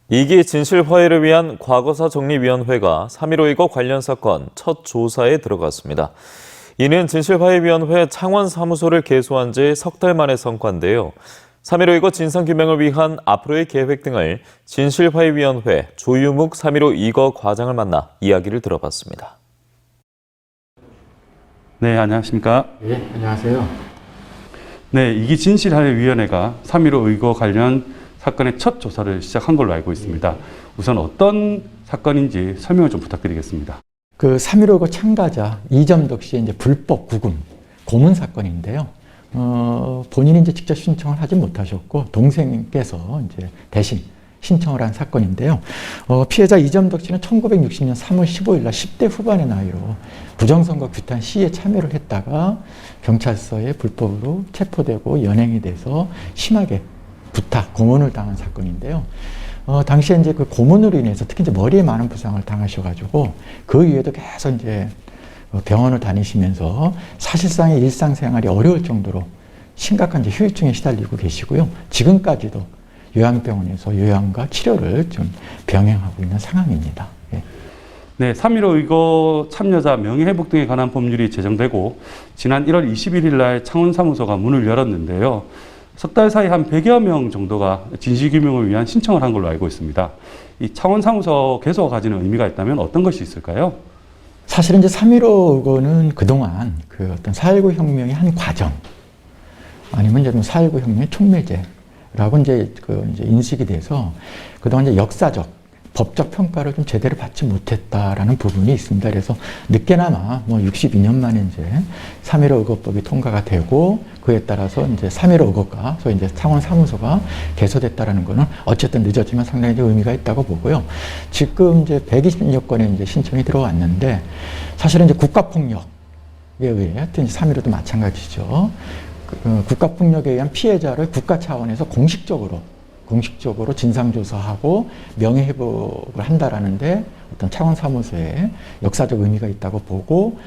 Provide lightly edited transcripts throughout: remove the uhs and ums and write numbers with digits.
2기 진실 화해를 위한 과거사 정리위원회가 3.15 관련 사건 첫 조사에 들어갔습니다. 이는 진실화해위원회 창원사무소를 개소한 지 석 달 만의 성과인데요. 3.15 진상규명을 위한 앞으로의 계획 등을 진실화해위원회 조유묵 3.15 과장을 만나 이야기를 들어봤습니다. 네, 안녕하십니까? 네, 안녕하세요. 네, 2기 진실화해위원회가 3.15 관련 사건의 첫 조사를 시작한 걸로 알고 있습니다. 우선 어떤 사건인지 설명을 좀 부탁드리겠습니다. 그 3.15 참가자 이점덕 씨의 이제 불법 구금, 고문 사건인데요. 본인이 이제 직접 신청을 하지 못하셨고 동생께서 이제 대신 신청을 한 사건인데요. 피해자 이점덕 씨는 1960년 3월 15일 날 10대 후반의 나이로 부정선거 규탄 시위에 참여를 했다가 경찰서에 불법으로 체포되고 연행이 돼서 심하게 부탁, 고문을 당한 사건인데요. 당시에 이제 그 고문으로 인해서 특히 이제 머리에 많은 부상을 당하셔가지고 그 이후에도 계속 이제 병원을 다니시면서 사실상의 일상생활이 어려울 정도로 심각한 이제 후유증에 시달리고 계시고요. 지금까지도 요양병원에서 요양과 치료를 좀 병행하고 있는 상황입니다. 예. 네, 3.15 참여자 명예회복 등에 관한 법률이 제정되고 지난 1월 21일 날 창원사무소가 문을 열었는데요. 석 달 사이 한 100여 명 정도가 진실규명을 위한 신청을 한 걸로 알고 있습니다. 이 창원사무소 개소가 가지는 의미가 있다면 어떤 것이 있을까요? 사실은 이제 3.15는 그동안 그 어떤 4.19 혁명의 한 과정, 아니면 이제 4.19 혁명의 촉매제라고 이제 인식이 돼서 그동안 이제 역사적, 법적 평가를 좀 제대로 받지 못했다라는 부분이 있습니다. 그래서 늦게나마 62년 만에 이제 3.15 의거법이 통과가 되고 그에 따라서 이제 3.15 의거가 소위 이제 창원 사무소가 개소됐다라는 거는 어쨌든 늦었지만 상당히 의미가 있다고 보고요. 지금 이제 120여 건의 이제 신청이 들어왔는데 사실은 이제 국가폭력에 의해 하여튼 3.15도 마찬가지죠. 국가폭력에 의한 피해자를 국가 차원에서 공식적으로 진상조사하고 명예회복을 한다라는데 어떤 창원사무소에 역사적 의미가 있다고 보고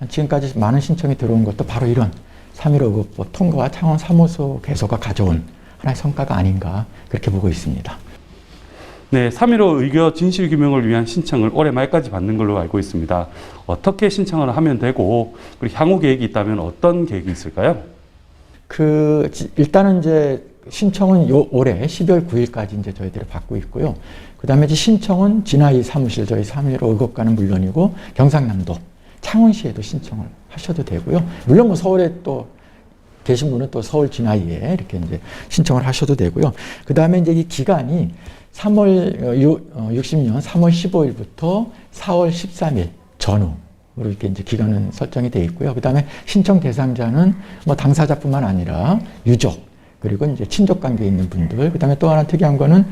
지금까지 많은 신청이 들어온 것도 바로 이런 3.15 의거법 통과와 창원사무소 개소가 가져온 하나의 성과가 아닌가 그렇게 보고 있습니다. 네, 3.15 의거 진실규명을 위한 신청을 올해 말까지 받는 걸로 알고 있습니다. 어떻게 신청을 하면 되고 그리고 향후 계획이 있다면 어떤 계획이 있을까요? 일단은 이제 신청은 올해 12월 9일까지 이제 저희들이 받고 있고요. 그 다음에 이제 신청은 진화이 사무실, 저희 3.15 의거과는 물론이고 경상남도, 창원시에도 신청을 하셔도 되고요. 물론 서울에 또 계신 분은 또 서울 진화이에 이렇게 이제 신청을 하셔도 되고요. 그 다음에 이제 이 기간이 60년 3월 15일부터 4월 13일 전후. 으로 이렇게 이제 기간은 설정이 되어 있고요. 그 다음에 신청 대상자는 당사자뿐만 아니라 유족, 그리고 이제 친족 관계에 있는 분들, 그 다음에 또 하나 특이한 거는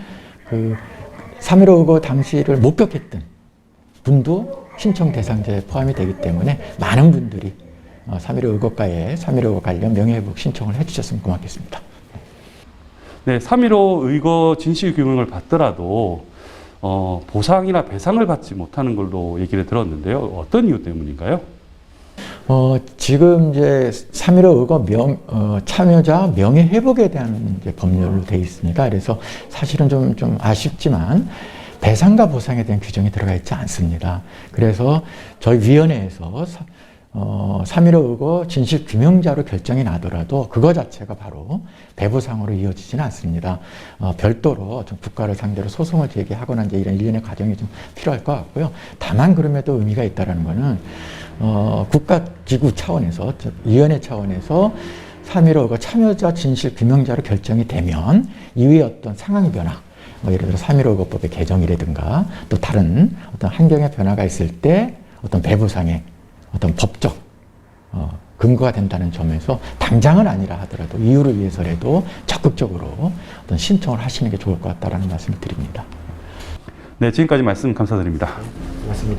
3.15 의거 당시를 목격했던 분도 신청 대상자에 포함이 되기 때문에 많은 분들이 3.15 의거과에 3.15 의거 관련 명예회복 신청을 해주셨으면 고맙겠습니다. 네, 3.15 의거 진실규명을 받더라도 보상이나 배상을 받지 못하는 걸로 얘기를 들었는데요. 어떤 이유 때문인가요? 지금 이제 3.15 의거 참여자 명예회복에 대한 이제 법률로 되어 있습니다. 그래서 사실은 좀 아쉽지만 배상과 보상에 대한 규정이 들어가 있지 않습니다. 그래서 저희 위원회에서 3.15 의거 진실규명자로 결정이 나더라도 그거 자체가 바로 배부상으로 이어지지는 않습니다. 별도로 좀 국가를 상대로 소송을 제기하거나 이제 이런 일련의 과정이 좀 필요할 것 같고요. 다만 그럼에도 의미가 있다는 것은 국가기구 차원에서, 위원회 차원에서 3.15 의거 참여자 진실규명자로 결정이 되면 이후에 어떤 상황의 변화, 예를 들어 3.15 의거법의 개정이라든가 또 다른 어떤 환경의 변화가 있을 때 어떤 배부상의 어떤 법적 근거가 된다는 점에서 당장은 아니라 하더라도 이유를 위해서라도 적극적으로 어떤 신청을 하시는 게 좋을 것 같다라는 말씀을 드립니다. 네, 지금까지 말씀 감사드립니다. 고맙습니다.